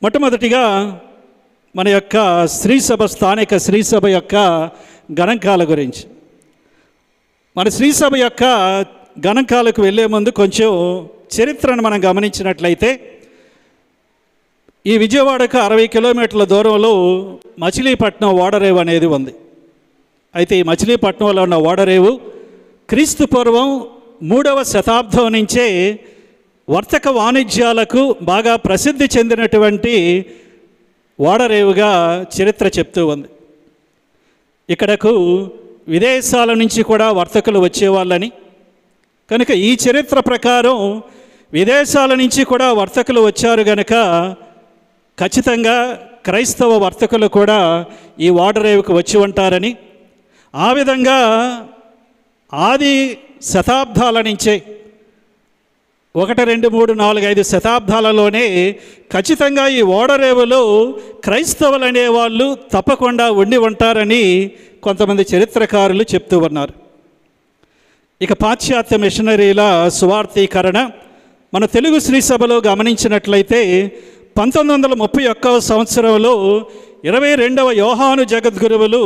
మొట్టమొదటిగా మన యొక్క శ్రీసభ, స్థానిక శ్రీసభ యొక్క గణాంకాల గురించి. మన శ్రీసభ యొక్క గణాంకాలకు వెళ్ళే ముందు కొంచెం చరిత్రను మనం గమనించినట్లయితే, ఈ విజయవాడకు 60 కిలోమీటర్ల దూరంలో మచిలీపట్నం ఓడరేవు అనేది ఉంది. అయితే ఈ మచిలీపట్నంలో ఉన్న ఓడరేవు క్రీస్తు పూర్వం 3వ శతాబ్దం నుంచే వర్తక వాణిజ్యాలకు బాగా ప్రసిద్ధి చెందినటువంటి ఓడరేవుగా చరిత్ర చెప్తూ ఉంది. ఇక్కడకు విదేశాల నుంచి కూడా వర్తకులు వచ్చేవాళ్ళని, కనుక ఈ చరిత్ర ప్రకారం విదేశాల నుంచి కూడా వర్తకులు వచ్చారు కనుక ఖచ్చితంగా క్రైస్తవ వర్తకులు కూడా ఈ ఓడరేవుకు వచ్చి ఉంటారని, ఆ విధంగా ఆది శతాబ్దాల నుంచే 1, 2, 3, 4, 5 శతాబ్దాలలోనే ఖచ్చితంగా ఈ ఓడరేవులో క్రైస్తవులు అనేవాళ్ళు తప్పకుండా ఉండి ఉంటారని కొంతమంది చరిత్రకారులు చెప్తూ ఉన్నారు. ఇక పాశ్చాత్య మిషనరీల సువార్థీకరణ మన తెలుగు శ్రీసభలో గమనించినట్లయితే 1931వ సంవత్సరంలో 22వ యోహాను జగద్గురువులు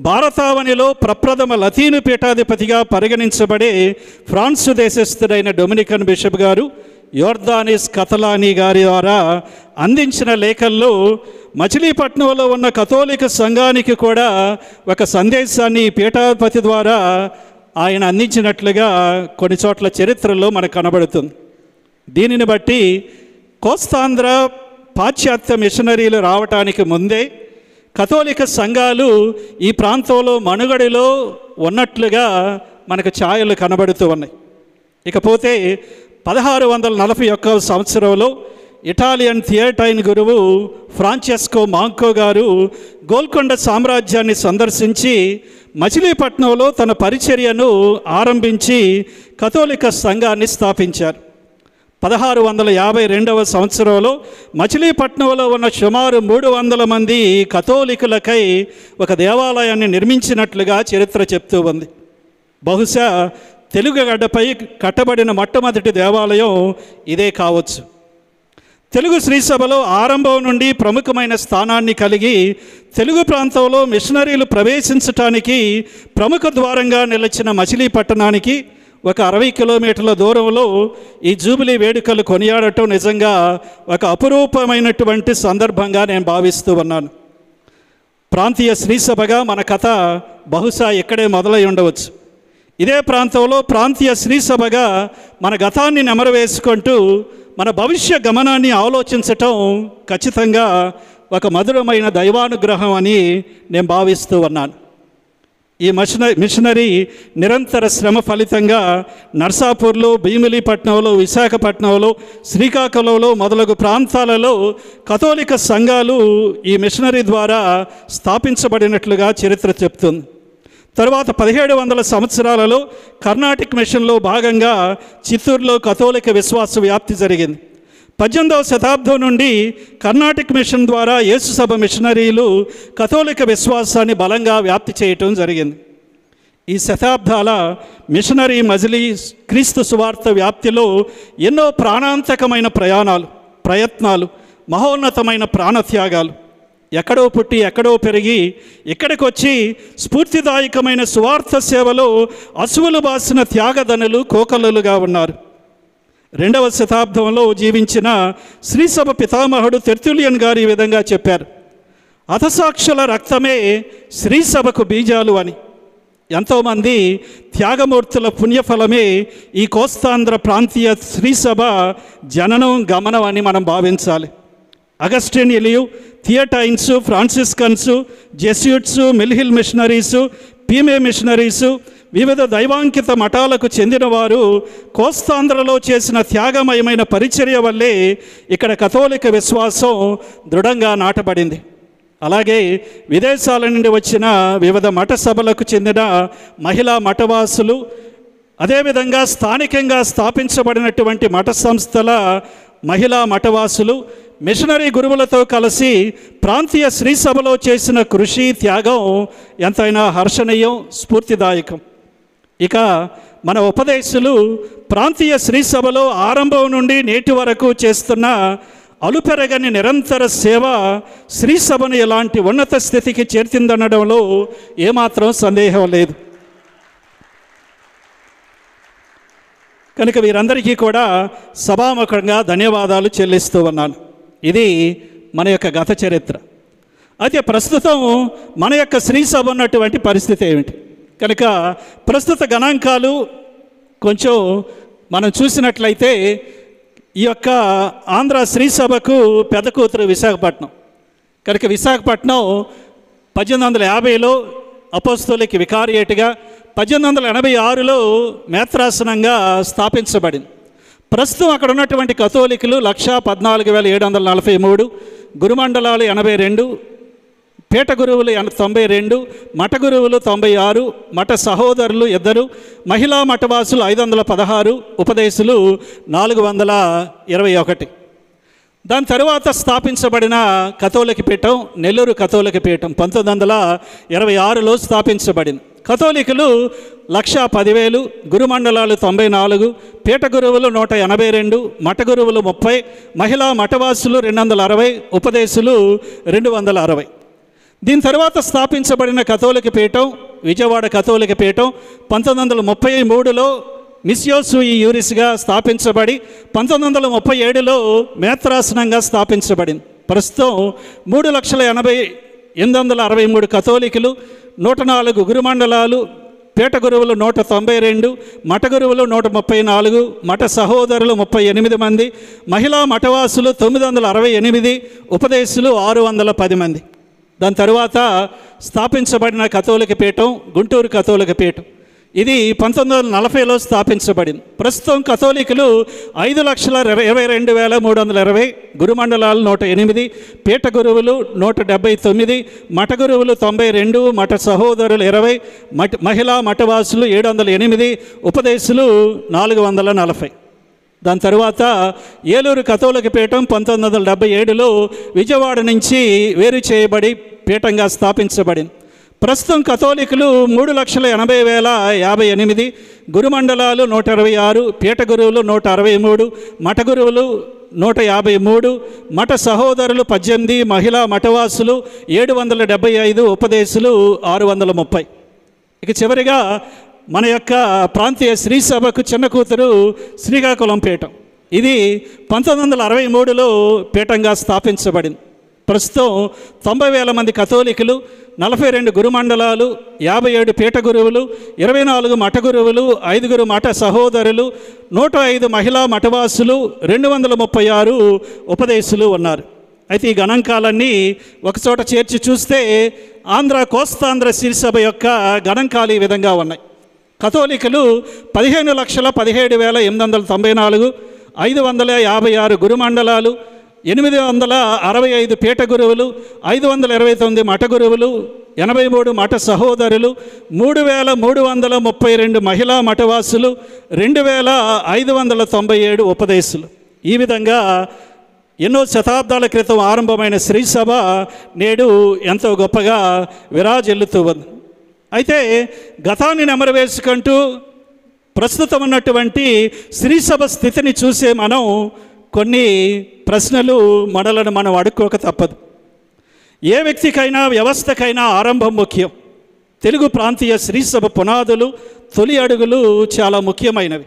భారతావనిలో ప్రప్రథమ లతీను పీఠాధిపతిగా పరిగణించబడే ఫ్రాన్సు దేశస్థుడైన డొమినికన్ బిషప్ గారు యోర్దానిస్ కతలానీ గారి ద్వారా అందించిన లేఖల్లో మచిలీపట్నంలో ఉన్న కథోలిక సంఘానికి కూడా ఒక సందేశాన్ని పీఠాధిపతి ద్వారా ఆయన అందించినట్లుగా కొన్ని చోట్ల చరిత్రలో మనకు కనబడుతుంది. దీనిని బట్టి కోస్తాంధ్ర పాశ్చాత్య మిషనరీలు రావటానికి ముందే కథోలిక సంఘాలు ఈ ప్రాంతంలో మనుగడలో ఉన్నట్లుగా మనకు ఛాయలు కనబడుతూ ఉన్నాయి. ఇకపోతే 1641వ సంవత్సరంలో ఇటాలియన్ థియేటైన్ గురువు ఫ్రాంచెస్కో మాంకో గారు గోల్కొండ సామ్రాజ్యాన్ని సందర్శించి మచిలీపట్నంలో తన పరిచర్యను ఆరంభించి కథోలిక సంఘాన్ని స్థాపించారు. 1652వ సంవత్సరంలో మచిలీపట్నంలో ఉన్న సుమారు 300 మంది కథోలికులకై ఒక దేవాలయాన్ని నిర్మించినట్లుగా చరిత్ర చెప్తూ ఉంది. బహుశా తెలుగు గడ్డపై కట్టబడిన మొట్టమొదటి దేవాలయం ఇదే కావచ్చు. తెలుగు శ్రీసభలో ఆరంభం నుండి ప్రముఖమైన స్థానాన్ని కలిగి తెలుగు ప్రాంతంలో మిషనరీలు ప్రవేశించటానికి ప్రముఖ ద్వారంగా నిలిచిన మచిలీపట్నానికి ఒక 60 కిలోమీటర్ల దూరంలో ఈ జూబిలీ వేడుకలు కొనియాడటం నిజంగా ఒక అపురూపమైనటువంటి సందర్భంగా నేను భావిస్తూ ఉన్నాను. ప్రాంతీయ శ్రీసభగా మన కథ బహుశా ఇక్కడే మొదలై ఉండవచ్చు. ఇదే ప్రాంతంలో ప్రాంతీయ శ్రీసభగా మన గతాన్ని నెమరవేసుకుంటూ మన భవిష్య గమనాన్ని ఆలోచించటం ఖచ్చితంగా ఒక మధురమైన దైవానుగ్రహం అని నేను భావిస్తూ ఉన్నాను. ఈ మిషనరీ నిరంతర శ్రమ ఫలితంగా నర్సాపూర్లో, భీమిలీపట్నంలో, విశాఖపట్నంలో, శ్రీకాకుళంలో మొదలగు ప్రాంతాలలో కథోలిక సంఘాలు ఈ మిషనరీ ద్వారా స్థాపించబడినట్లుగా చరిత్ర చెప్తుంది. తరువాత 1700 సంవత్సరాలలో కర్ణాటిక్ మిషన్లో భాగంగా చిత్తూరులో కథోలిక విశ్వాస వ్యాప్తి జరిగింది. 18వ శతాబ్దం నుండి కర్ణాటిక్ మిషన్ ద్వారా యేసుసభ మిషనరీలు కథోలిక విశ్వాసాన్ని బలంగా వ్యాప్తి చేయటం జరిగింది. ఈ శతాబ్దాల మిషనరీ మజిలీ క్రీస్తు సువార్త వ్యాప్తిలో ఎన్నో ప్రాణాంతకమైన ప్రయత్నాలు, మహోన్నతమైన ప్రాణత్యాగాలు, ఎక్కడో పుట్టి ఎక్కడో పెరిగి ఇక్కడికి వచ్చి స్ఫూర్తిదాయకమైన సువార్త సేవలో అసువులు బాసిన త్యాగదనులు కోకలులుగా ఉన్నారు. 2వ శతాబ్దంలో జీవించిన శ్రీసభ పితామహుడు తెర్తులియన్ గారు ఈ విధంగా చెప్పారు: హతసాక్షుల రక్తమే శ్రీసభకు బీజాలు అని. ఎంతోమంది త్యాగమూర్తుల పుణ్యఫలమే ఈ కోస్తాంధ్ర ప్రాంతీయ శ్రీసభ జననం, గమనం అని మనం భావించాలి. అగస్టినియలు, థియేటైన్స్, ఫ్రాన్సిస్కన్స్, జెస్యూట్స్, మిల్హిల్ మిషనరీసు, పీమే మిషనరీసు, వివిధ దైవాంకిత మఠాలకు చెందినవారు కోస్తాంధ్రలో చేసిన త్యాగమయమైన పరిచర్య వల్లే ఇక్కడ కథోలిక విశ్వాసం దృఢంగా నాటబడింది. అలాగే విదేశాల నుండి వచ్చిన వివిధ మఠ సభలకు చెందిన మహిళా మఠవాసులు, అదేవిధంగా స్థానికంగా స్థాపించబడినటువంటి మఠ సంస్థల మహిళా మఠవాసులు మిషనరీ గురువులతో కలిసి ప్రాంతీయ శ్రీసభలో చేసిన కృషి, త్యాగం ఎంతైనా హర్షణీయం, స్ఫూర్తిదాయకం. ఇక మన ఉపదేశులు ప్రాంతీయ శ్రీసభలో ఆరంభం నుండి నేటి వరకు చేస్తున్న అలుపెరగని నిరంతర సేవ శ్రీ సభను ఇలాంటి ఉన్నత స్థితికి చేర్చిందనడంలో ఏమాత్రం సందేహం లేదు. కనుక వీరందరికీ కూడా సభాముఖంగా ధన్యవాదాలు చెల్లిస్తూ ఉన్నాను. ఇది మన యొక్క గత చరిత్ర. అయితే ప్రస్తుతం మన యొక్క శ్రీ సభ ఉన్నటువంటి పరిస్థితి ఏమిటి? కనుక ప్రస్తుత గణాంకాలు కొంచెం మనం చూసినట్లయితే ఈ యొక్క ఆంధ్ర శ్రీ సభకు పెద్ద కూతురు విశాఖపట్నం. కనుక విశాఖపట్నం 1850లో అపోస్తలిక్ వికారియేట్గా, 1886లో మేత్రాసనంగా స్థాపించబడింది. ప్రస్తుతం అక్కడ ఉన్నటువంటి కథోలికులు 114,743, గురుమండలాలు 82, పీఠ గురువులు 92, మఠ గురువులు 96, మఠ సహోదరులు 2, మహిళా మఠవాసులు 516, ఉపదేశులు 421. దాని తరువాత స్థాపించబడిన కథోలిక పీఠం నెల్లూరు కథోలిక పీఠం 1926లో స్థాపించబడింది. కథోలికులు 110,000, గురుమండలాలు 94, పీఠ గురువులు 182, మఠ గురువులు 30, మహిళా మఠవాసులు 260, ఉపదేశులు 260. దీని తర్వాత స్థాపించబడిన కథోలిక పీఠం విజయవాడ కథోలిక పీఠం 1933లో మిస్యోసు యూరిస్గా స్థాపించబడి 1937లో మేత్రాసనంగా స్థాపించబడింది. ప్రస్తుతం 3,80,863 కథోలికులు, 104 గురుమండలాలు, పీఠ గురువులు 192, మఠ గురువులు 134, మఠ సహోదరులు 38 మంది, మహిళా మఠవాసులు 968, ఉపదేశులు 610 మంది. దాని తరువాత స్థాపించబడిన కథోలిక పీఠం గుంటూరు కథోలిక పీఠం. ఇది 1940లో స్థాపించబడింది. ప్రస్తుతం కథోలికులు 5,22,320, గురుమండలాలు 108, పీఠ గురువులు 179, మఠ గురువులు 92, మఠ సహోదరులు 20, మహిళా మఠవాసులు 708, ఉపదేశులు 440. దాని తరువాత ఏలూరు కథోలిక పీఠం 1977లో విజయవాడ నుంచి వేరు చేయబడి పీఠంగా స్థాపించబడింది. ప్రస్తుతం కథోలికులు 3,80,058, గురుమండలాలు 126, పీఠ గురువులు 163, మఠ గురువులు 153, మఠ సహోదరులు 18, మహిళా మఠవాసులు 775, ఉపదేశులు 630. ఇక చివరిగా మన యొక్క ప్రాంతీయ శ్రీ సభకు చిన్న కూతురు శ్రీకాకుళం పీఠం. ఇది 1963లో పీఠంగా స్థాపించబడింది. ప్రస్తుతం 90,000 మంది కథోలికులు, 42 గురుమండలాలు, 57 పీఠ గురువులు, 24 మఠ గురువులు, 5 మఠ సహోదరులు, 105 మహిళా మఠవాసులు, 236 ఉపదేశులు ఉన్నారు. అయితే ఈ గణాంకాలన్నీ ఒకచోట చేర్చి చూస్తే ఆంధ్ర కోస్తాంధ్ర శ్రీ సభ యొక్క గణాంకాలు ఈ విధంగా ఉన్నాయి. కథోలికులు 15,17,894, 556 గురుమండలాలు, 865 పీఠ గురువులు, 529 మఠ గురువులు, 83 మఠ సహోదరులు, 3,332 మహిళా మఠవాసులు, 2,597 ఉపదేశులు. ఈ విధంగా ఎన్నో శతాబ్దాల క్రితం ఆరంభమైన శ్రీ సభ నేడు ఎంతో గొప్పగా విరాజిల్లుతూ ఉంది. అయితే గతాన్ని నెమరు వేసుకుంటూ ప్రస్తుతం ఉన్నటువంటి శ్రీ సభ స్థితిని చూసే మనం కొన్ని ప్రశ్నలు మనలను మనం అడుక్కోక తప్పదు. ఏ వ్యక్తికైనా వ్యవస్థకైనా ఆరంభం ముఖ్యం. తెలుగు ప్రాంతీయ శ్రీ సభ పునాదులు తొలి అడుగులు చాలా ముఖ్యమైనవి.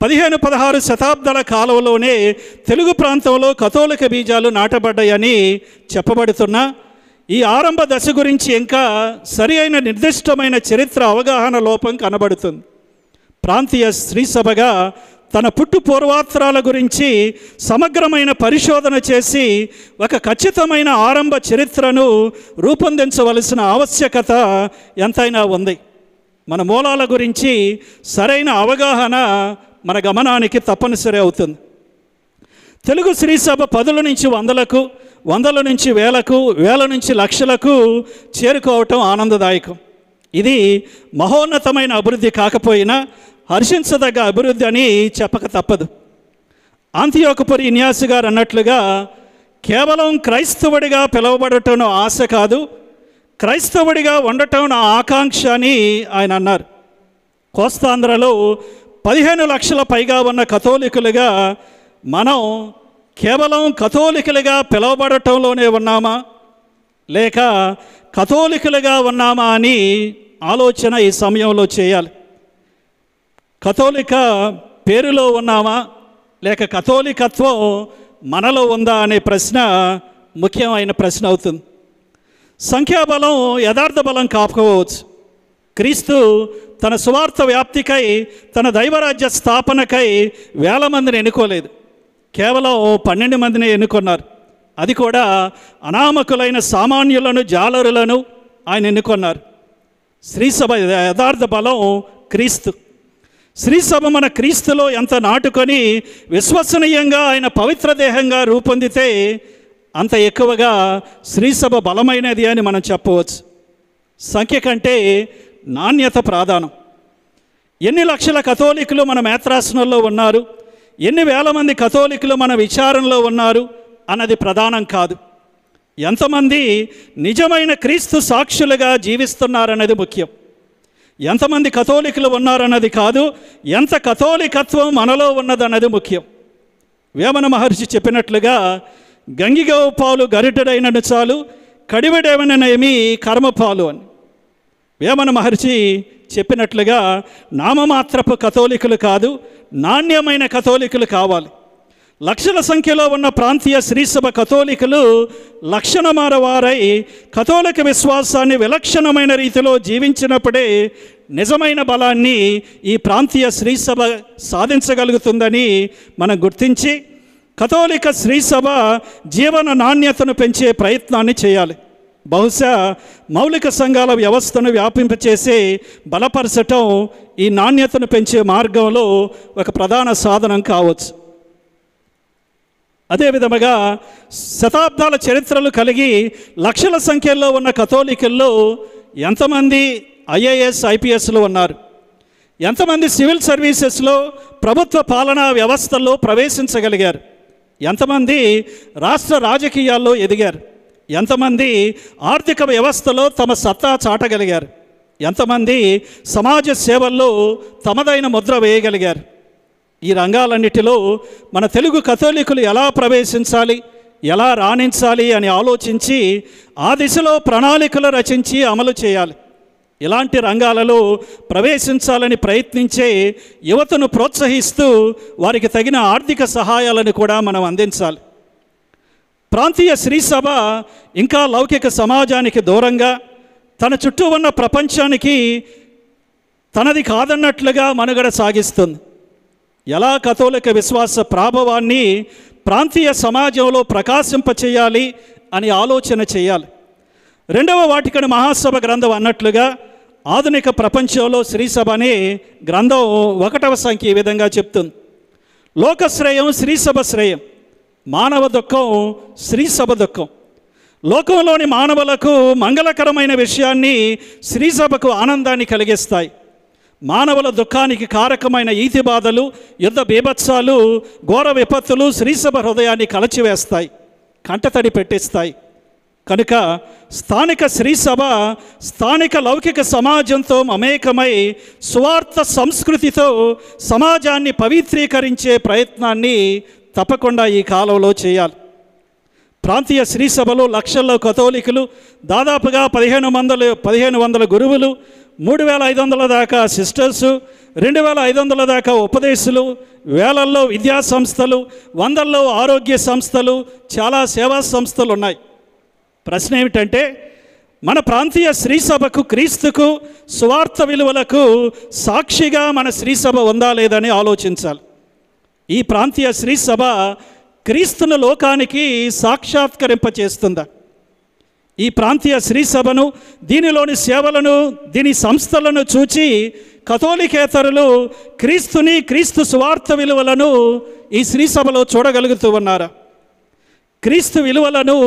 15-16 శతాబ్దాల కాలంలోనే తెలుగు ప్రాంతంలో కథోలిక బీజాలు నాటబడ్డాయని చెప్పబడుతున్నా ఈ ఆరంభ దశ గురించి ఇంకా సరి అయిన నిర్దిష్టమైన చరిత్ర అవగాహన లోపం కనబడుతుంది. ప్రాంతీయ శ్రీ సభగా తన పుట్టు పూర్వాత్రాల గురించి సమగ్రమైన పరిశోధన చేసి ఒక ఖచ్చితమైన ఆరంభ చరిత్రను రూపొందించవలసిన ఆవశ్యకత ఎంతైనా ఉంది. మన మూలాల గురించి సరైన అవగాహన మన గమనానికి తప్పనిసరి అవుతుంది. తెలుగు శ్రీ సభ 10ల నుంచి 100లకు, 100ల నుంచి 1000కు, 1000 నుంచి లక్షలకు చేరుకోవటం ఆనందదాయకం. ఇది మహోన్నతమైన అభివృద్ధి కాకపోయినా హర్షించదగ్గ అభివృద్ధి అని చెప్పక తప్పదు. ఆంతియోకపురి ఇన్యాసి గారు అన్నట్లుగా కేవలం క్రైస్తవుడిగా పిలువబడటం నా ఆశ కాదు, క్రైస్తవుడిగా ఉండటం నా ఆకాంక్ష అని ఆయన అన్నారు. కోస్తాంధ్రలో 15 లక్షల పైగా ఉన్న కథోలికులుగా మనం కేవలం కథోలికలుగా పిలువబడటంలోనే ఉన్నామా, లేక కథోలికలుగా ఉన్నామా అని ఆలోచన ఈ సమయంలో చేయాలి. కథోలిక పేరులో ఉన్నామా, లేక కథోలికత్వం మనలో ఉందా అనే ప్రశ్న ముఖ్యమైన ప్రశ్న అవుతుంది. సంఖ్యాబలం యథార్థ బలం కాకపోవచ్చు. క్రీస్తు తన సువార్త వ్యాప్తికై, తన దైవరాజ్య స్థాపనకై వేల మందిని ఎన్నుకోలేదు, కేవలం 12 మందిని ఎన్నుకున్నారు. అది కూడా అనామకులైన సామాన్యులను, జాలరులను ఆయన ఎన్నుకున్నారు. శ్రీసభ యథార్థ బలం క్రీస్తు. శ్రీసభ మన క్రీస్తులో ఎంత నాటుకొని విశ్వసనీయంగా ఆయన పవిత్ర దేహంగా రూపొందితే అంత ఎక్కువగా శ్రీసభ బలమైనది అని మనం చెప్పవచ్చు. సంఖ్య కంటే నాణ్యత ప్రధానం. ఎన్ని లక్షల కథోలికులు మన మేత్రాసనంలో ఉన్నారు, ఎన్ని వేల మంది కథోలికులు మన విచారణలో ఉన్నారు అన్నది ప్రధానం కాదు. ఎంతమంది నిజమైన క్రీస్తు సాక్షులుగా జీవిస్తున్నారన్నది ముఖ్యం. ఎంతమంది కథోలికులు ఉన్నారన్నది కాదు, ఎంత కథోలికత్వం మనలో ఉన్నదన్నది ముఖ్యం. వేమన మహర్షి చెప్పినట్లుగా గంగిగో పాలు గరిటెడైనను చాలు, కడివెడేమననేమి కర్మపాలు అని. వేమన మహర్షి చెప్పినట్లుగా నామమాత్రపు కథోలికులు కాదు, నాణ్యమైన కథోలికులు కావాలి. లక్షల సంఖ్యలో ఉన్న ప్రాంతీయ శ్రీసభ కథోలికులు లక్షణమార వారై కథోలిక విశ్వాసాన్ని విలక్షణమైన రీతిలో జీవించినప్పుడే నిజమైన బలాన్ని ఈ ప్రాంతీయ శ్రీసభ సాధించగలుగుతుందని మనం గుర్తించి కథోలిక శ్రీసభ జీవన నాణ్యతను పెంచే ప్రయత్నాన్ని చేయాలి. బహుశా మౌలిక సంఘాల వ్యవస్థను వ్యాపింపచేసి బలపరచటం ఈ నాణ్యతను పెంచే మార్గంలో ఒక ప్రధాన సాధనం కావచ్చు. అదేవిధముగా శతాబ్దాల చరిత్రలు కలిగి లక్షల సంఖ్యలో ఉన్న కథోలికల్లో ఎంతమంది ఐఏఎస్, ఐపీఎస్లు ఉన్నారు, ఎంతమంది సివిల్ సర్వీసెస్లో ప్రభుత్వ పాలనా వ్యవస్థల్లో ప్రవేశించగలిగారు, ఎంతమంది రాష్ట్ర రాజకీయాల్లో ఎదిగారు, ఎంతమంది ఆర్థిక వ్యవస్థలో తమ సత్తా చాటగలిగారు, ఎంతమంది సమాజ సేవల్లో తమదైన ముద్ర వేయగలిగారు. ఈ రంగాలన్నిటిలో మన తెలుగు కథోలికులు ఎలా ప్రవేశించాలి, ఎలా రాణించాలి అని ఆలోచించి ఆ దిశలో ప్రణాళికలు రచించి అమలు చేయాలి. ఇలాంటి రంగాలలో ప్రవేశించాలని ప్రయత్నించే యువతను ప్రోత్సహిస్తూ వారికి తగిన ఆర్థిక సహాయాలను కూడా మనం అందించాలి. ప్రాంతీయ శ్రీసభ ఇంకా లౌకిక సమాజానికి దూరంగా తన చుట్టూ ఉన్న ప్రపంచానికి తనది కాదన్నట్లుగా మనుగడ సాగిస్తుంది. ఎలా కథోలిక విశ్వాస ప్రాభవాన్ని ప్రాంతీయ సమాజంలో ప్రకాశింపచేయాలి అని ఆలోచన చేయాలి. 2వ వాటికన్ మహాసభ గ్రంథం అన్నట్లుగా ఆధునిక ప్రపంచంలో శ్రీసభ అనే గ్రంథం 1వ సంఖ్య ఈ విధంగా చెప్తుంది: లోకశ్రేయం శ్రీసభ శ్రేయం, మానవ దుఃఖం శ్రీసభ దుఃఖం. లోకంలోని మానవులకు మంగళకరమైన విషయాన్ని శ్రీసభకు ఆనందాన్ని కలిగిస్తాయి. మానవుల దుఃఖానికి కారకమైన ఈతి బాధలు, యుద్ధ బీభత్సాలు, ఘోర విపత్తులు శ్రీసభ హృదయాన్ని కలచివేస్తాయి, కంటతడి పెట్టిస్తాయి. కనుక స్థానిక శ్రీసభ స్థానిక లౌకిక సమాజంతో మమేకమై స్వార్థ సంస్కృతితో సమాజాన్ని పవిత్రీకరించే ప్రయత్నాన్ని తప్పకుండా ఈ కాలంలో చేయాలి. ప్రాంతీయ శ్రీసభలో లక్షల్లో కథోలికులు, దాదాపుగా 1500 గురువులు, 3500 దాకా సిస్టర్సు, 2500 దాకా ఉపదేశులు, వేలల్లో విద్యా సంస్థలు, వందల్లో ఆరోగ్య సంస్థలు, చాలా సేవా సంస్థలు ఉన్నాయి. ప్రశ్న ఏమిటంటే, మన ప్రాంతీయ శ్రీసభకు, క్రీస్తుకు, సువార్త విలువలకు సాక్షిగా మన శ్రీసభ ఉందా లేదని ఆలోచించాలి. ఈ ప్రాంతీయ శ్రీసభ క్రీస్తును లోకానికి సాక్షాత్కరింపచేస్తుందా? ఈ ప్రాంతీయ శ్రీసభను, దీనిలోని సేవలను, దీని సంస్థలను చూచి కథోలికేతరులు క్రీస్తుని, క్రీస్తు సువార్త విలువలను ఈ శ్రీసభలో చూడగలుగుతూ ఉన్నారా? క్రీస్తు విలువలను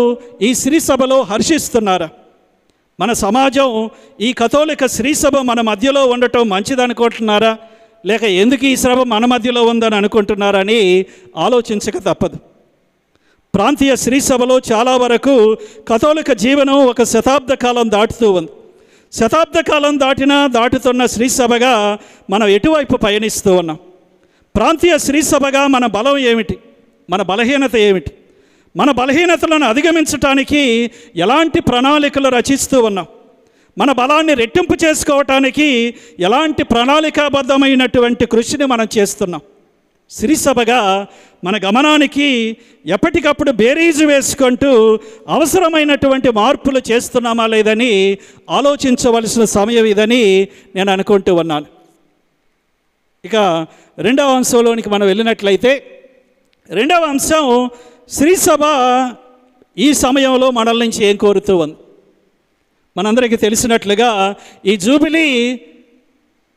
ఈ శ్రీసభలో హర్షిస్తున్నారా? మన సమాజం ఈ కథోలిక శ్రీసభ మన మధ్యలో ఉండటం మంచిదనుకుంటున్నారా, లేక ఎందుకు ఈ సభ మన మధ్యలో ఉందని అనుకుంటున్నారని ఆలోచించక తప్పదు. ప్రాంతీయ శ్రీసభలో చాలా వరకు కథోలిక జీవనం ఒక శతాబ్ద కాలం దాటుతూ ఉంది. శతాబ్ద కాలం దాటుతున్న శ్రీసభగా మనం ఎటువైపు పయనిస్తూ ఉన్నాం? ప్రాంతీయ శ్రీసభగా మన బలం ఏమిటి? మన బలహీనత ఏమిటి, మన బలహీనతలను అధిగమించటానికి ఎలాంటి ప్రణాళికలు రచిస్తూ ఉన్నాం, మన బలాన్ని రెట్టింపు చేసుకోవటానికి ఎలాంటి ప్రణాళికాబద్ధమైనటువంటి కృషిని మనం చేస్తున్నాం. శ్రీసభగా మన గమనానికి ఎప్పటికప్పుడు బేరీజు వేసుకుంటూ అవసరమైనటువంటి మార్పులు చేస్తున్నామా లేదని ఆలోచించవలసిన సమయం ఇదని నేను అనుకుంటూ ఉన్నాను. ఇక రెండవ అంశంలోనికి మనం వెళ్ళినట్లయితే, రెండవ అంశం శ్రీసభ ఈ సమయంలో మనల నుంచి ఏం కోరుతూ ఉంది. మనందరికీ తెలిసినట్లుగా ఈ జూబిలీ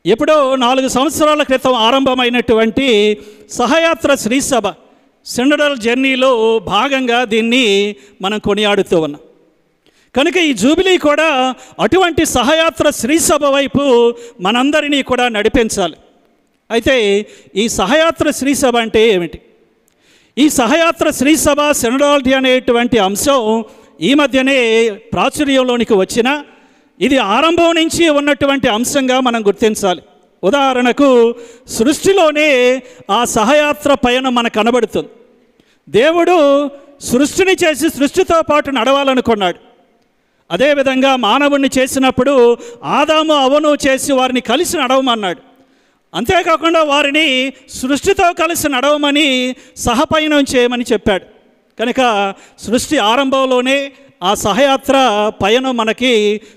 ఎప్పుడో 4 సంవత్సరాల క్రితం ఆరంభమైనటువంటి సహయాత్ర శ్రీసభ సినడల్ జర్నీలో భాగంగా దీన్ని మనం కొనియాడుతూ ఉన్నాం. కనుక ఈ జూబిలీ కూడా అటువంటి సహయాత్ర శ్రీసభ వైపు మనందరినీ కూడా నడిపించాలి. అయితే ఈ సహయాత్ర శ్రీసభ అంటే ఏమిటి? ఈ సహయాత్ర శ్రీసభ సినడాలిటీ అనేటువంటి అంశం ఈ మధ్యనే ప్రాచుర్యంలోనికి వచ్చిన ఇది ఆరంభం నుంచి ఉన్నటువంటి అంశంగా మనం గుర్తించాలి. ఉదాహరణకు సృష్టిలోనే ఆ సహయాత్ర పయనం మనకు కనబడుతుంది. దేవుడు సృష్టిని చేసి సృష్టితో పాటు నడవాలనుకున్నాడు. అదేవిధంగా మానవుణ్ణి చేసినప్పుడు ఆదాము అవను చేసి వారిని కలిసి నడవమన్నాడు. అంతేకాకుండా వారిని సృష్టితో కలిసి నడవమని సహపయనం చేయమని చెప్పాడు. కనుక సృష్టి ఆరంభంలోనే ఆ సహయాత్ర పయనం మనకి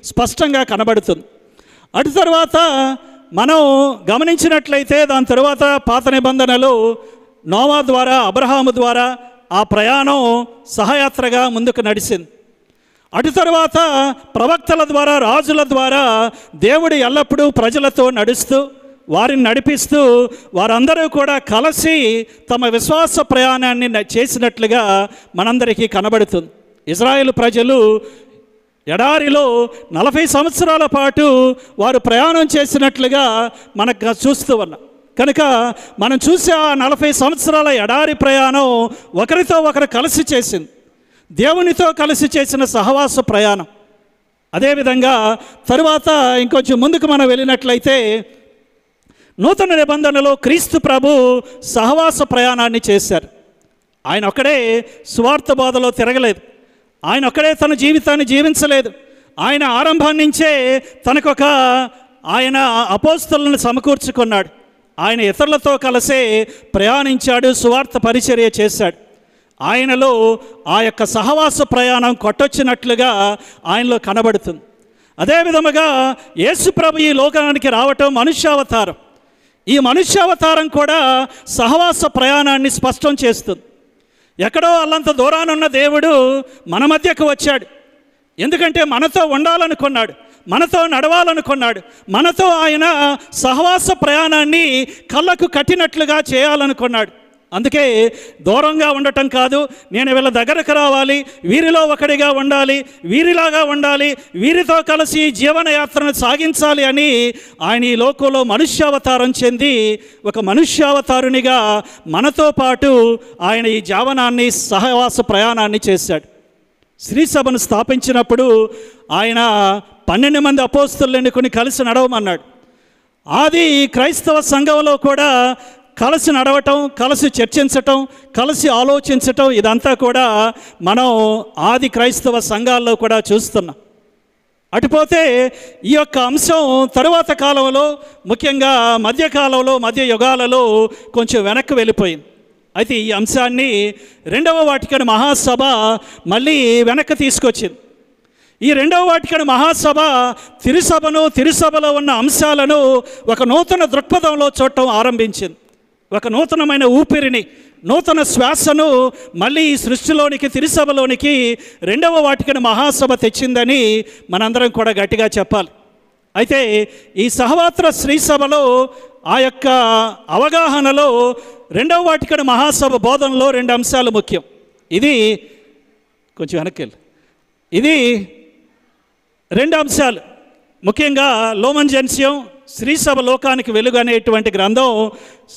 స్పష్టంగా కనబడుతుంది. అటు తర్వాత మనం గమనించినట్లయితే దాని తర్వాత పాత నిబంధనలు నోవా ద్వారా, అబ్రహాము ద్వారా ఆ ప్రయాణం సహయాత్రగా ముందుకు నడిచింది. అటు తర్వాత ప్రవక్తల ద్వారా, రాజుల ద్వారా దేవుడు ఎల్లప్పుడూ ప్రజలతో నడుస్తూ వారిని నడిపిస్తూ వారందరూ కూడా కలిసి తమ విశ్వాస ప్రయాణాన్ని చేసినట్లుగా మనందరికీ కనబడుతుంది. ఇజ్రాయేలు ప్రజలు ఎడారిలో 40 సంవత్సరాల పాటు వారు ప్రయాణం చేసినట్లుగా మనకు చూస్తూ ఉన్నాం. కనుక మనం చూసే ఆ 40 సంవత్సరాల ఎడారి ప్రయాణం ఒకరితో ఒకరు కలిసి చేసింది, దేవునితో కలిసి చేసిన సహవాస ప్రయాణం. అదేవిధంగా తరువాత ఇంకొంచెం ముందుకు మనం వెళ్ళినట్లయితే నూతన నిబంధనలో క్రీస్తు ప్రభు సహవాస ప్రయాణాన్ని చేశారు. ఆయన ఒక్కడే సువార్త బోధలో తిరగలేదు, ఆయన ఒక్కడే తన జీవితాన్ని జీవించలేదు. ఆయన ఆరంభం నుంచే తనకొక ఆయన అపోస్తలులను సమకూర్చుకున్నాడు. ఆయన ఇతరులతో కలిసే ప్రయాణించాడు, సువార్త పరిచర్య చేశాడు. ఆయనలో ఆ యొక్క సహవాస ప్రయాణం కొట్టొచ్చినట్లుగా ఆయనలో కనబడుతుంది. అదేవిధముగా యేసుప్రభు ఈ లోకానికి రావటం మనుష్యావతారం. ఈ మనుష్యావతారం కూడా సహవాస ప్రయాణాన్ని స్పష్టం చేస్తుంది. ఎక్కడో అల్లంత దూరానున్న దేవుడు మన మధ్యకు వచ్చాడు. ఎందుకంటే మనతో ఉండాలనుకున్నాడు, మనతో నడవాలనుకున్నాడు, మనతో ఆయన సహవాస ప్రయాణాన్ని కళ్ళకు కట్టినట్లుగా చేయాలనుకున్నాడు. అందుకే దూరంగా ఉండటం కాదు, నేను వీళ్ళ దగ్గరకు రావాలి, వీరిలో ఒకడిగా ఉండాలి, వీరిలాగా ఉండాలి, వీరితో కలిసి జీవనయాత్రను సాగించాలి అని ఆయన ఈ లోకంలో మనుష్యావతారం చెంది ఒక మనుష్యావతారునిగా మనతో పాటు ఆయన ఈ జీవనాన్ని సహవాస ప్రయాణాన్ని చేశాడు. శ్రీసభను స్థాపించినప్పుడు ఆయన 12 మంది అపోస్తలులను ఎన్నుకొని కలిసి నడవమన్నాడు. ఆది క్రైస్తవ సంఘంలో కూడా కలిసి నడవటం, కలిసి చర్చించటం, కలిసి ఆలోచించటం ఇదంతా కూడా మనం ఆది క్రైస్తవ సంఘాల్లో కూడా చూస్తున్నాం. అటుపోతే ఈ యొక్క అంశం తరువాత కాలంలో, ముఖ్యంగా మధ్యకాలంలో, మధ్య యుగాలలో కొంచెం వెనక్కి వెళ్ళిపోయింది. అయితే ఈ అంశాన్ని 2వ వాటికన్ మహాసభ మళ్ళీ వెనక్కి తీసుకొచ్చింది. ఈ 2వ వాటికన్ మహాసభ తిరుసభలో ఉన్న అంశాలను ఒక నూతన దృక్పథంలో చూడటం ఆరంభించింది. ఒక నూతనమైన ఊపిరిని, నూతన శ్వాసను మళ్ళీ ఈ సృష్టిలోనికి, తిరుసభలోనికి 2వ వాటికన్ మహాసభ తెచ్చిందని మనందరం కూడా గట్టిగా చెప్పాలి. అయితే ఈ సహవాత్ర శ్రీసభలో ఆ యొక్క అవగాహనలో 2వ వాటికన్ మహాసభ బోధనలో 2 అంశాలు ముఖ్యం. ఇది కొంచెం వెనక్కి వెళ్ళి, ఇది 2 అంశాలు ముఖ్యంగా లోమన్ జెన్సియం శ్రీసభ లోకానికి వెలుగు అనేటువంటి గ్రంథం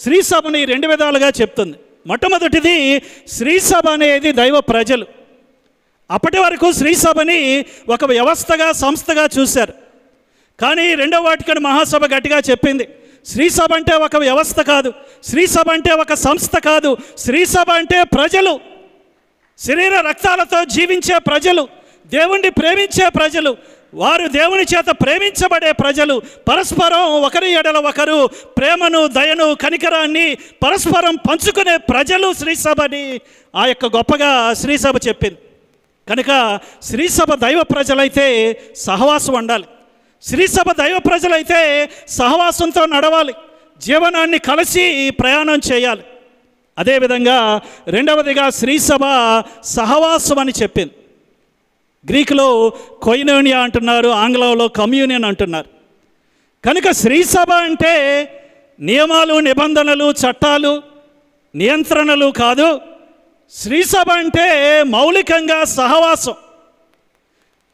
శ్రీసభని 2 విధాలుగా చెప్తుంది. మొట్టమొదటిది, శ్రీసభ అనేది దైవ ప్రజలు. అప్పటి వరకు శ్రీసభని ఒక వ్యవస్థగా, సంస్థగా చూశారు. కానీ 2వ వాటికన్ మహాసభ గట్టిగా చెప్పింది, శ్రీసభ అంటే ఒక వ్యవస్థ కాదు, శ్రీసభ అంటే ఒక సంస్థ కాదు. శ్రీసభ అంటే ప్రజలు, శరీర రక్తాలతో జీవించే ప్రజలు, దేవుణ్ణి ప్రేమించే ప్రజలు, వారు దేవుని చేత ప్రేమించబడే ప్రజలు, పరస్పరం ఒకరి ఎడల ఒకరు ప్రేమను, దయను, కనికరాన్ని పరస్పరం పంచుకునే ప్రజలు శ్రీసభని ఆ యొక్క గొప్పగా శ్రీసభ చెప్పింది. కనుక శ్రీసభ దైవ ప్రజలైతే సహవాసం ఉండాలి. శ్రీసభ దైవ ప్రజలైతే సహవాసంతో నడవాలి, జీవనాన్ని కలిసి ప్రయాణం చేయాలి. అదేవిధంగా రెండవదిగా శ్రీసభ సహవాసం అని చెప్పింది. గ్రీకులో కొయినోనియా అంటున్నారు, ఆంగ్లంలో కమ్యూనియన్ అంటున్నారు. కనుక శ్రీసభ అంటే నియమాలు, నిబంధనలు, చట్టాలు, నియంత్రణలు కాదు. శ్రీసభ అంటే మౌలికంగా సహవాసం.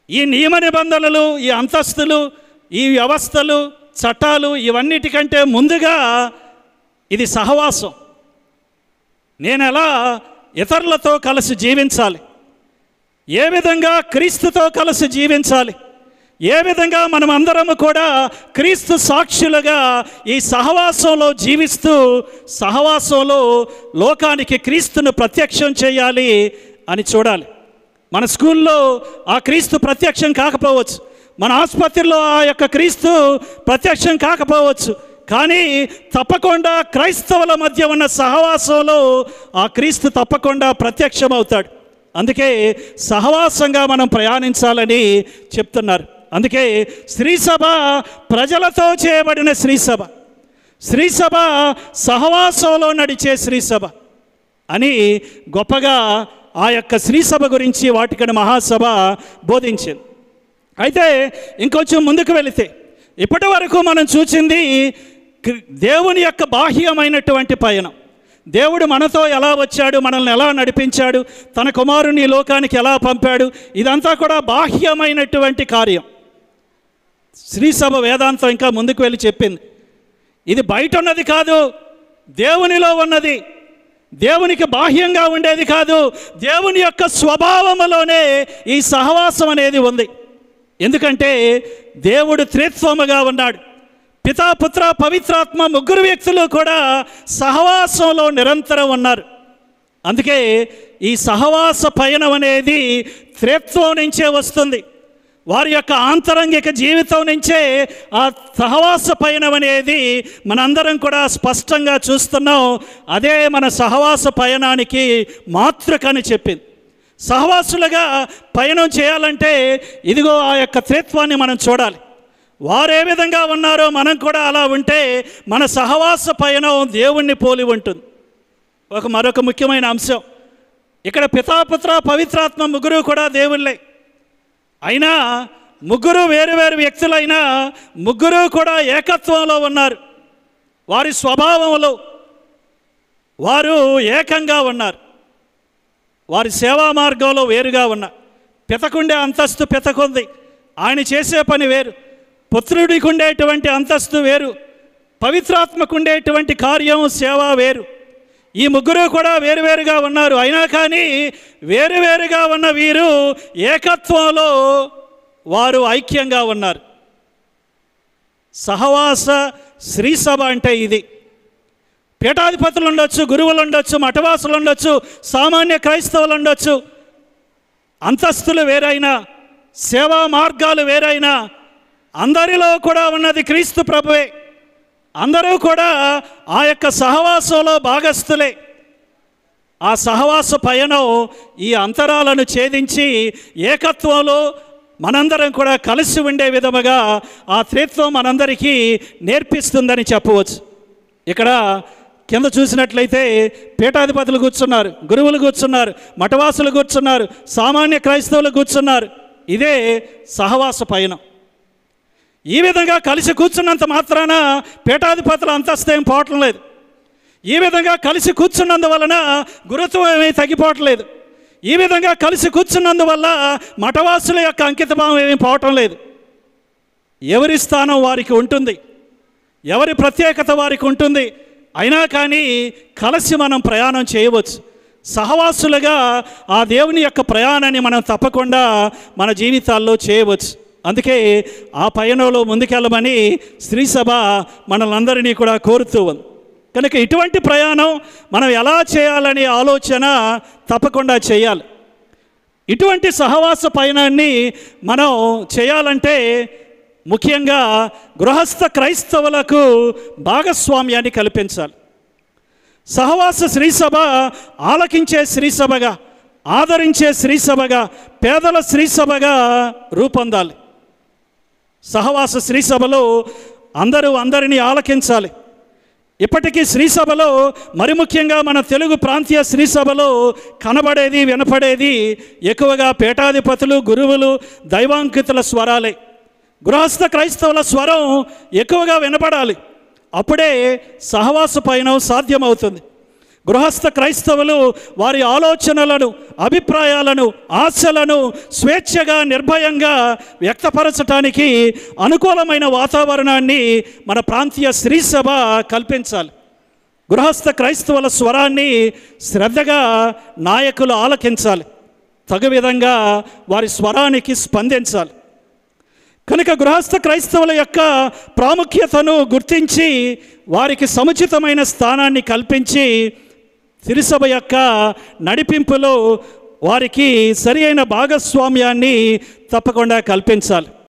ఈ నియమ నిబంధనలు, ఈ అంతస్తులు, ఈ వ్యవస్థలు, చట్టాలు ఇవన్నిటికంటే ముందుగా ఇది సహవాసం. నేను ఎలా ఇతరులతో కలిసి జీవించాలి, ఏ విధంగా క్రీస్తుతో కలిసి జీవించాలి, ఏ విధంగా మనం అందరము కూడా క్రీస్తు సాక్షులుగా ఈ సహవాసంలో జీవిస్తూ సహవాసంలో లోకానికి క్రీస్తును ప్రత్యక్షం చేయాలి అని చూడాలి. మన స్కూల్లో ఆ క్రీస్తు ప్రత్యక్షం కాకపోవచ్చు, మన ఆసుపత్రిలో ఆ యొక్క క్రీస్తు ప్రత్యక్షం కాకపోవచ్చు, కానీ తప్పకుండా క్రైస్తవుల మధ్య ఉన్న సహవాసంలో ఆ క్రీస్తు తప్పకుండా ప్రత్యక్షం అవుతాడు. అందుకే సహవాసంగా మనం ప్రయాణించాలని చెప్తున్నారు. అందుకే శ్రీసభ ప్రజలతో చేయబడిన శ్రీసభ, శ్రీసభ సహవాసంలో నడిచే శ్రీసభ అని గొప్పగా ఆ యొక్క శ్రీసభ గురించి వాటికని మహాసభ బోధించింది. అయితే ఇంకొంచెం ముందుకు వెళితే ఇప్పటి వరకు మనం చూసింది దేవుని యొక్క బాహ్యమైనటువంటి పయనం. దేవుడు మనతో ఎలా వచ్చాడు, మనల్ని ఎలా నడిపించాడు, తన కుమారుని లోకానికి ఎలా పంపాడు, ఇదంతా కూడా బాహ్యమైనటువంటి కార్యం. శ్రీసభ వేదాంతం ఇంకా ముందుకు వెళ్ళి చెప్పింది, ఇది బయట ఉన్నది కాదు, దేవునిలో ఉన్నది, దేవునికి బాహ్యంగా ఉండేది కాదు, దేవుని యొక్క స్వభావములోనే ఈ సహవాసం అనేది ఉంది. ఎందుకంటే దేవుడు త్రిత్వముగా ఉన్నాడు. పితా, పుత్ర, పవిత్రాత్మ ముగ్గురు వ్యక్తులు కూడా సహవాసంలో నిరంతరం ఉన్నారు. అందుకే ఈ సహవాస పయనం అనేది త్రిత్వం నుంచే వస్తుంది. వారి యొక్క ఆంతరంగిక జీవితం నుంచే ఆ సహవాస పయనం అనేది మనందరం కూడా స్పష్టంగా చూస్తున్నాం. అదే మన సహవాస పయనానికి మాతృకని చెప్పింది. సహవాసులుగా పయనం చేయాలంటే ఇదిగో ఆ యొక్క త్రిత్వాన్ని మనం చూడాలి. వారు ఏ విధంగా ఉన్నారో మనం కూడా అలా ఉంటే మన సహవాస పయనం దేవుణ్ణి పోలి ఉంటుంది. మరొక ముఖ్యమైన అంశం, ఇక్కడ పితాపుత్ర పవిత్రాత్మ ముగ్గురు కూడా దేవుళ్ళే. అయినా ముగ్గురు వేరు వేరు వ్యక్తులైనా ముగ్గురు కూడా ఏకత్వంలో ఉన్నారు. వారి స్వభావంలో వారు ఏకంగా ఉన్నారు. వారి సేవా మార్గంలో వేరుగా ఉన్నారు. పితకుండే అంతస్తు పితకుంది, ఆయన చేసే పని వేరు. పుత్రుడికి ఉండేటువంటి అంతస్తు వేరు, పవిత్రాత్మకు ఉండేటువంటి కార్యం, సేవ వేరు. ఈ ముగ్గురు కూడా వేరువేరుగా ఉన్నారు. అయినా కానీ వేరువేరుగా ఉన్న వీరు ఏకత్వంలో వారు ఐక్యంగా ఉన్నారు. సహవాస శ్రీసభ అంటే ఇది. పీఠాధిపతులు ఉండొచ్చు, గురువులు ఉండొచ్చు, మఠవాసులు ఉండొచ్చు, సామాన్య క్రైస్తవులు ఉండొచ్చు. అంతస్తులు వేరైనా, సేవా మార్గాలు వేరైనా అందరిలో కూడా ఉన్నది క్రీస్తు ప్రభువే. అందరూ కూడా ఆ యొక్క సహవాసంలో భాగస్థులే. ఆ సహవాస పయనం ఈ అంతరాలను ఛేదించి ఏకత్వంలో మనందరం కూడా కలిసి ఉండే విధముగా ఆ త్రిత్వం మనందరికీ నేర్పిస్తుందని చెప్పవచ్చు. ఇక్కడ కింద చూసినట్లయితే పీఠాధిపతులు కూర్చున్నారు, గురువులు కూర్చున్నారు, మఠవాసులు కూర్చున్నారు, సామాన్య క్రైస్తవులు కూర్చున్నారు. ఇదే సహవాస పయనం. ఈ విధంగా కలిసి కూర్చున్నంత మాత్రాన పీఠాధిపతుల అంతస్తు ఏం పోవటం లేదు. ఈ విధంగా కలిసి కూర్చున్నందువలన గురుత్వం ఏమీ తగ్గిపోవట్లేదు. ఈ విధంగా కలిసి కూర్చున్నందువల్ల మఠవాసుల యొక్క అంకితభావం ఏమీ పోవటం లేదు. ఎవరి స్థానం వారికి ఉంటుంది, ఎవరి ప్రత్యేకత వారికి ఉంటుంది. అయినా కానీ కలిసి మనం ప్రయాణం చేయవచ్చు. సహవాసులుగా ఆ దేవుని యొక్క ప్రయాణాన్ని మనం తప్పకుండా మన జీవితాల్లో చేయవచ్చు. అందుకే ఆ పయనంలో ముందుకెళ్ళమని స్త్రీ సభ మనలందరినీ కూడా కోరుతూ ఉంది. కనుక ఇటువంటి ప్రయాణం మనం ఎలా చేయాలనే ఆలోచన తప్పకుండా చేయాలి. ఇటువంటి సహవాస పయనాన్ని మనం చేయాలంటే ముఖ్యంగా గృహస్థ క్రైస్తవులకు భాగస్వామ్యాన్ని కల్పించాలి. సహవాస శ్రీసభ ఆలకించే శ్రీసభగా, ఆదరించే శ్రీసభగా, పేదల శ్రీసభగా రూపొందాలి. సహవాస శ్రీసభలో అందరూ అందరినీ ఆలకించాలి. ఇప్పటికీ శ్రీసభలో మరి ముఖ్యంగా మన తెలుగు ప్రాంతీయ శ్రీసభలో కనబడేది, వినపడేది ఎక్కువగా పీఠాధిపతులు, గురువులు, దైవాంకితుల స్వరాలే. గృహస్థ క్రైస్తవుల స్వరం ఎక్కువగా వినపడాలి. అప్పుడే సహవాస పయనం సాధ్యమవుతుంది. గృహస్థ క్రైస్తవులు వారి ఆలోచనలను, అభిప్రాయాలను, ఆశలను స్వేచ్ఛగా, నిర్భయంగా వ్యక్తపరచడానికి అనుకూలమైన వాతావరణాన్ని మన ప్రాంతీయ శ్రీసభ కల్పించాలి. గృహస్థ క్రైస్తవుల స్వరాన్ని శ్రద్ధగా నాయకులు ఆలకించాలి. తగు విధంగా వారి స్వరానికి స్పందించాలి. కనుక గృహస్థ క్రైస్తవుల యొక్క ప్రాముఖ్యతను గుర్తించి వారికి సముచితమైన స్థానాన్ని కల్పించి శ్రీసభ యొక్క నడిపింపులో వారికి సరి అయిన భాగస్వామ్యాన్ని తప్పకుండా కల్పించాలి.